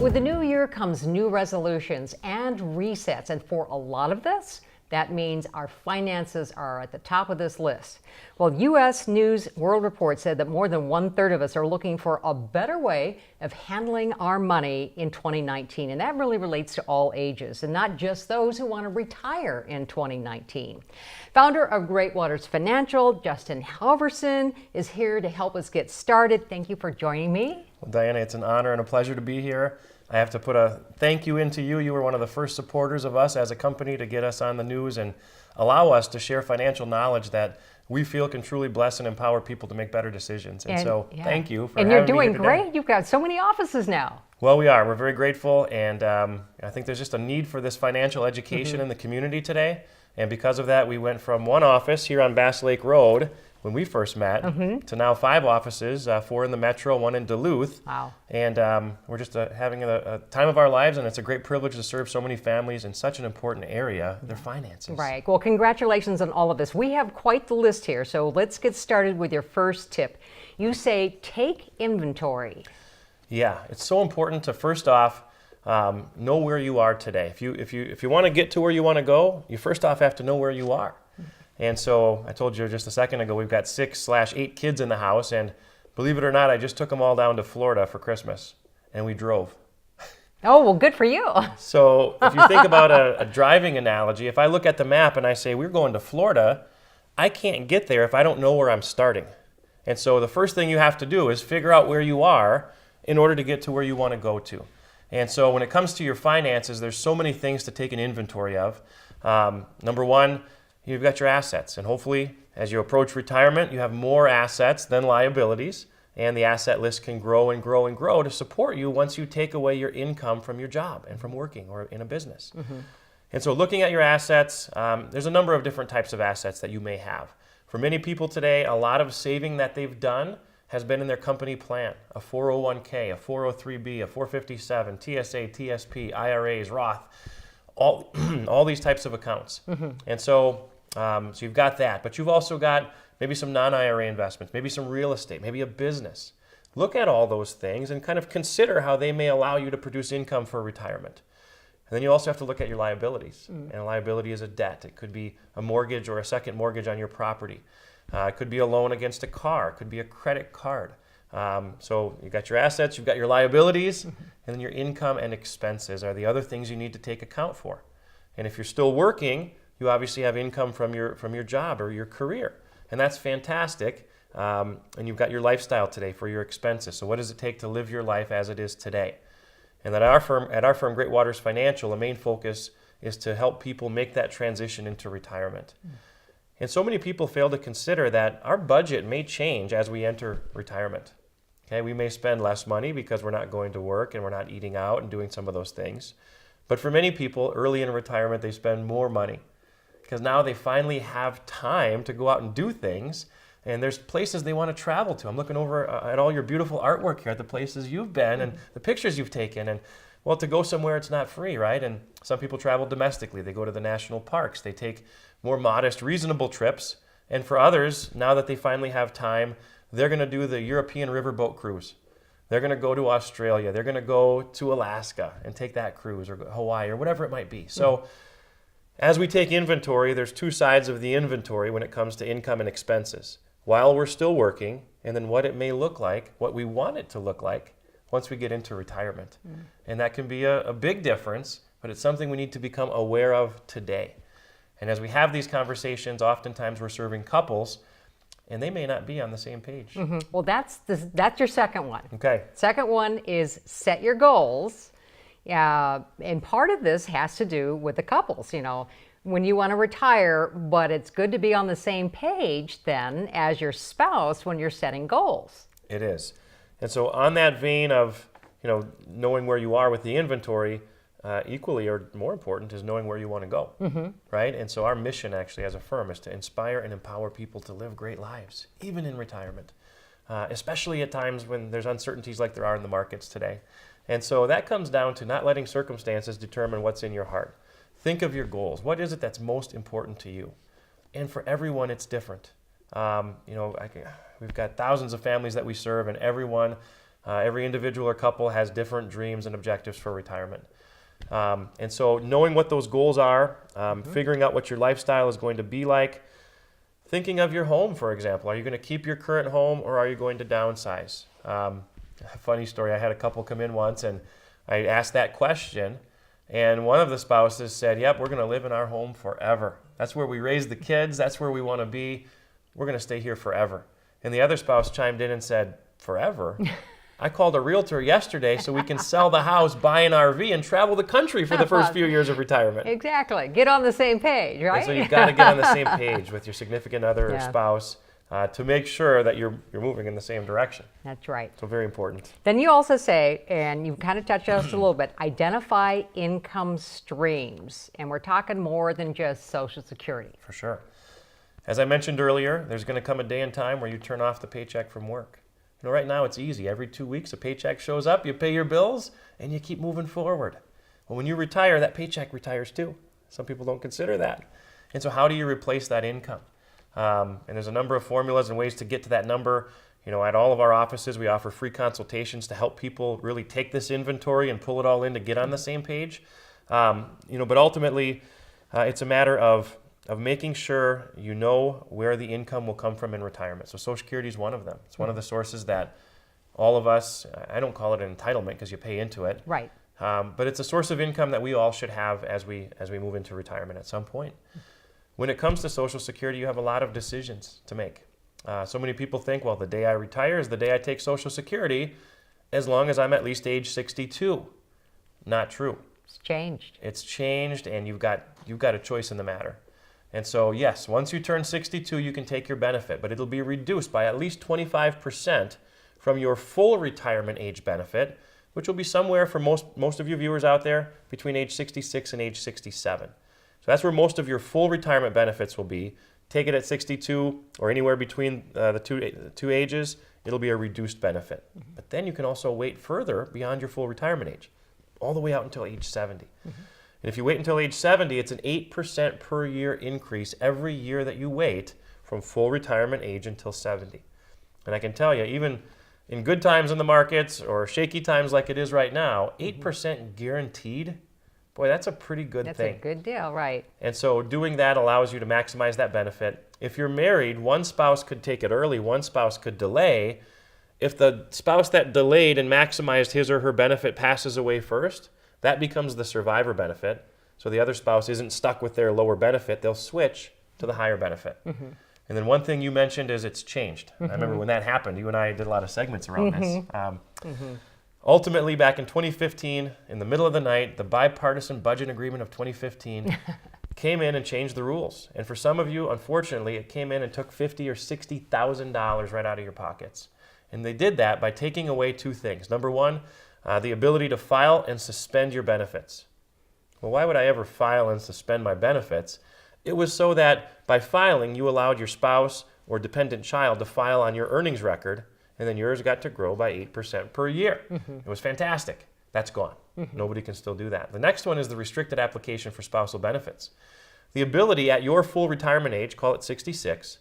With the new year comes new resolutions and resets, and for a lot of this, that means our finances are at the top of this list. Well, U.S. News World Report said that more than 1/3 of us are looking for a better way of handling our money in 2019, and that really relates to all ages, and not just those who want to retire in 2019. Founder of Great Waters Financial, Justin Halverson, is here to help us get started. Thank you for joining me. Well, Diana, it's an honor and a pleasure to be here. I have to put a thank you into you. You were one of the first supporters of us as a company to get us on the news and allow us to share financial knowledge that we feel can truly bless and empower people to make better decisions. And so thank you for having me here today. And you're doing great. You've got so many offices now. Well, we are. We're very grateful. And I think there's just a need for this financial education in the community today. And because of that, we went from one office here on Bass Lake Road when we first met to now 5 offices, 4 in the metro, 1 in Duluth. Wow. And we're just having a time of our lives, and it's a great privilege to serve so many families in such an important area, their finances. Right. Well, congratulations on all of this. We have quite the list here, so let's get started with your first tip. You say take inventory. Yeah, it's so important to first off know where you are today. If you want to get to where you want to go, you first off have to know where you are. And so I told you just a second ago, we've got 6/8 kids in the house, and believe it or not, I just took them all down to Florida for Christmas, and we drove. Oh, well, good for you. So if you think about a driving analogy, if I look at the map and I say, we're going to Florida, I can't get there if I don't know where I'm starting. And so the first thing you have to do is figure out where you are in order to get to where you want to go to. And so when it comes to your finances, there's so many things to take an inventory of. Number one, you've got your assets, and hopefully as you approach retirement, you have more assets than liabilities, and the asset list can grow and grow and grow to support you once you take away your income from your job and from working or in a business. And so looking at your assets, there's a number of different types of assets that you may have. For many people today, a lot of saving that they've done has been in their company plan, a 401k, a 403b, a 457, TSA, TSP, IRAs, Roth, all these types of accounts. And so you've got that, but you've also got maybe some non-IRA investments, maybe some real estate, maybe a business. Look at all those things and kind of consider how they may allow you to produce income for retirement. And then you also have to look at your liabilities. And a liability is a debt. It could be a mortgage or a second mortgage on your property. It could be a loan against a car. It could be a credit card. So you've got your assets, you've got your liabilities, and then your income and expenses are the other things you need to take account for. And if you're still working, you obviously have income from your job or your career, and that's fantastic. And you've got your lifestyle today for your expenses. So what does it take to live your life as it is today? And at our firm, Great Waters Financial, the main focus is to help people make that transition into retirement. And so many people fail to consider that our budget may change as we enter retirement. Okay, we may spend less money because we're not going to work and we're not eating out and doing some of those things. But for many people, early in retirement, they spend more money because now they finally have time to go out and do things, and there's places they want to travel to. I'm looking over at all your beautiful artwork here, at the places you've been and the pictures you've taken. And well, to go somewhere, it's not free, right? And some people travel domestically. They go to the national parks. They take more modest, reasonable trips. And for others, now that they finally have time, they're going to do the European riverboat cruise. They're going to go to Australia. They're going to go to Alaska and take that cruise, or Hawaii, or whatever it might be. So as we take inventory, there's 2 sides of the inventory when it comes to income and expenses. While we're still working, and then what it may look like, what we want it to look like once we get into retirement. And that can be a big difference, but it's something we need to become aware of today. And as we have these conversations, oftentimes we're serving couples, and they may not be on the same page. Well, that's your second one. Okay. Second one is set your goals. And part of this has to do with the couples, when you want to retire, but it's good to be on the same page then as your spouse when you're setting goals. It is. And so on that vein of, knowing where you are with the inventory, equally or more important is knowing where you want to go, right? And so our mission actually as a firm is to inspire and empower people to live great lives, even in retirement, especially at times when there's uncertainties like there are in the markets today. And so that comes down to not letting circumstances determine what's in your heart. Think of your goals. What is it that's most important to you? And for everyone, it's different. We've got thousands of families that we serve, and everyone Every individual or couple has different dreams and objectives for retirement. And so knowing what those goals are, figuring out what your lifestyle is going to be like, thinking of your home, for example. Are you going to keep your current home or are you going to downsize? A funny story, I had a couple come in once and I asked that question, and one of the spouses said, yep, we're going to live in our home forever. That's where we raise the kids. That's where we want to be. We're going to stay here forever. And the other spouse chimed in and said, forever? I called a realtor yesterday so we can sell the house, buy an RV, and travel the country for the first few years of retirement. Exactly. Get on the same page, right? And so you've got to get on the same page with your significant other or spouse to make sure that you're moving in the same direction. That's right. So very important. Then you also say, and you kind of touched on this a little bit, identify income streams. And we're talking more than just Social Security. For sure. As I mentioned earlier, there's going to come a day and time where you turn off the paycheck from work. You know, right now it's easy. Every 2 weeks a paycheck shows up, you pay your bills, and you keep moving forward. Well, when you retire, that paycheck retires too. Some people don't consider that. And so how do you replace that income? And there's a number of formulas and ways to get to that number. You know, at all of our offices, we offer free consultations to help people really take this inventory and pull it all in to get on the same page. But ultimately, it's a matter of making sure you know where the income will come from in retirement. So Social Security is one of them. It's one of the sources that all of us, I don't call it an entitlement because you pay into it. Right. But it's a source of income that we all should have as we move into retirement at some point. When it comes to Social Security, you have a lot of decisions to make. So many people think, well, the day I retire is the day I take Social Security, as long as I'm at least age 62. Not true. It's changed. It's changed, and you've got a choice in the matter. And so, yes, once you turn 62, you can take your benefit, but it'll be reduced by at least 25% from your full retirement age benefit, which will be somewhere for most of you viewers out there between age 66 and age 67. So that's where most of your full retirement benefits will be. Take it at 62 or anywhere between the two ages, it'll be a reduced benefit. But then you can also wait further beyond your full retirement age, all the way out until age 70. And if you wait until age 70, it's an 8% per year increase every year that you wait from full retirement age until 70. And I can tell you, even in good times in the markets or shaky times like it is right now, 8% guaranteed, boy, that's a pretty good thing. That's a good deal, right. And so doing that allows you to maximize that benefit. If you're married, one spouse could take it early, one spouse could delay. If the spouse that delayed and maximized his or her benefit passes away first, that becomes the survivor benefit. So the other spouse isn't stuck with their lower benefit. They'll switch to the higher benefit. And then one thing you mentioned is it's changed. I remember when that happened, you and I did a lot of segments around this. Ultimately, back in 2015, in the middle of the night, the bipartisan budget agreement of 2015 came in and changed the rules. And for some of you, unfortunately, it came in and took $50,000 or $60,000 right out of your pockets. And they did that by taking away two things. Number one, the ability to file and suspend your benefits. Well, why would I ever file and suspend my benefits? It was so that by filing, you allowed your spouse or dependent child to file on your earnings record, and then yours got to grow by 8% per year. It was fantastic. That's gone. Nobody can still do that. The next one is the restricted application for spousal benefits. The ability at your full retirement age, call it 66,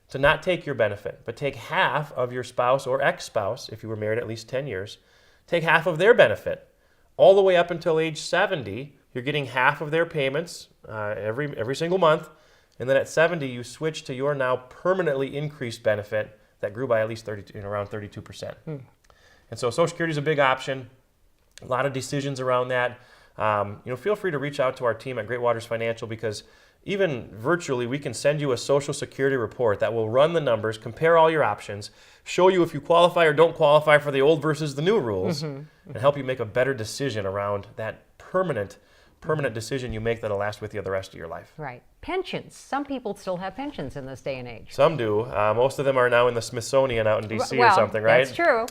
to not take your benefit, but take half of your spouse or ex-spouse, if you were married at least 10 years, take half of their benefit. All the way up until age 70, you're getting half of their payments every single month, and then at 70, you switch to your now permanently increased benefit that grew by at least around 32%. And so Social Security is a big option. A lot of decisions around that. Feel free to reach out to our team at Great Waters Financial, because even virtually, we can send you a Social Security report that will run the numbers, compare all your options, show you if you qualify or don't qualify for the old versus the new rules, and help you make a better decision around that permanent decision you make that'll last with you the rest of your life. Right. Pensions. Some people still have pensions in this day and age. Some do. Most of them are now in the Smithsonian out in D.C. or something, right? That's true.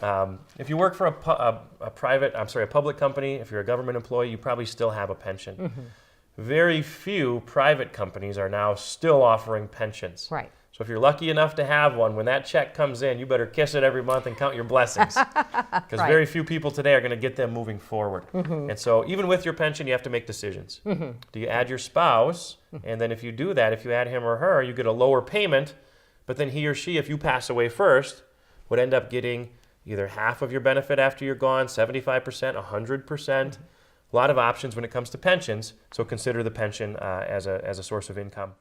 If you work for a public company, if you're a government employee, you probably still have a pension. Very few private companies are now still offering pensions. Right. So if you're lucky enough to have one, when that check comes in, you better kiss it every month and count your blessings. Because very few people today are going to get them moving forward. And so even with your pension, you have to make decisions. Do you add your spouse? And then if you do that, if you add him or her, you get a lower payment. But then he or she, if you pass away first, would end up getting either half of your benefit after you're gone, 75%, 100%. A lot of options when it comes to pensions, so consider the pension as a source of income.